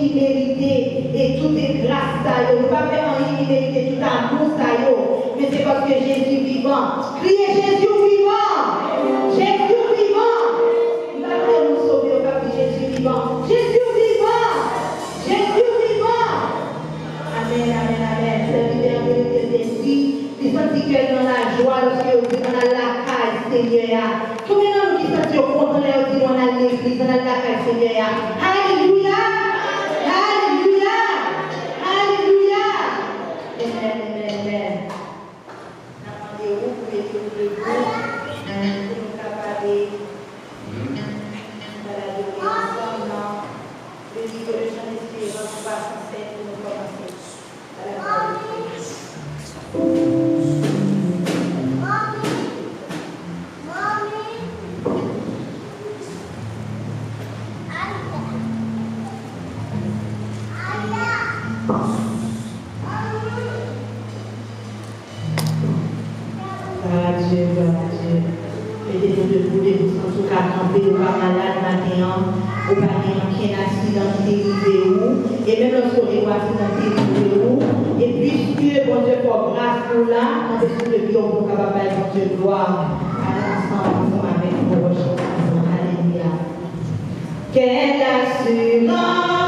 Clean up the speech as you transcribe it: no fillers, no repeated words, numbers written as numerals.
qui méritait et toutes les grâces ça yo. Nous pas faire rien qui méritait tout amour ça yo. Mais c'est parce que Jésus vivant. Criez Jésus vivant. Jésus vivant. Il va nous sauver au cap de Jésus vivant. Jésus vivant. Jésus vivant. Amen, amen, amen. C'est la vérité d'esprit. Ils sont dans la joie lorsque vous êtes dans la caille, Seigneur. Combien de gens qui sont contents de dire dans l'église, dans la caille, Seigneur. Alléluia. Alléluia. Alléluia. Amen, amen, amen. Attendez-vous, vous pouvez vous lever. Pour nous capables de l'adorer ensemble. Le livre de Jean d'Espérance va s'enseigner pour nous commencer à l'adorer. Mettez-nous debout, en tout cas, camper, ou pas malade maintenant, ou pas aucun accident dérivé ou, et même lorsqu'on est accident dérivé ou, et puisque bon Dieu pour grâce pour là, on est sur le bureau pour capable de bon Dieu gloire à l'ensemble avec vos recherches. Alléluia. Quelle assurance!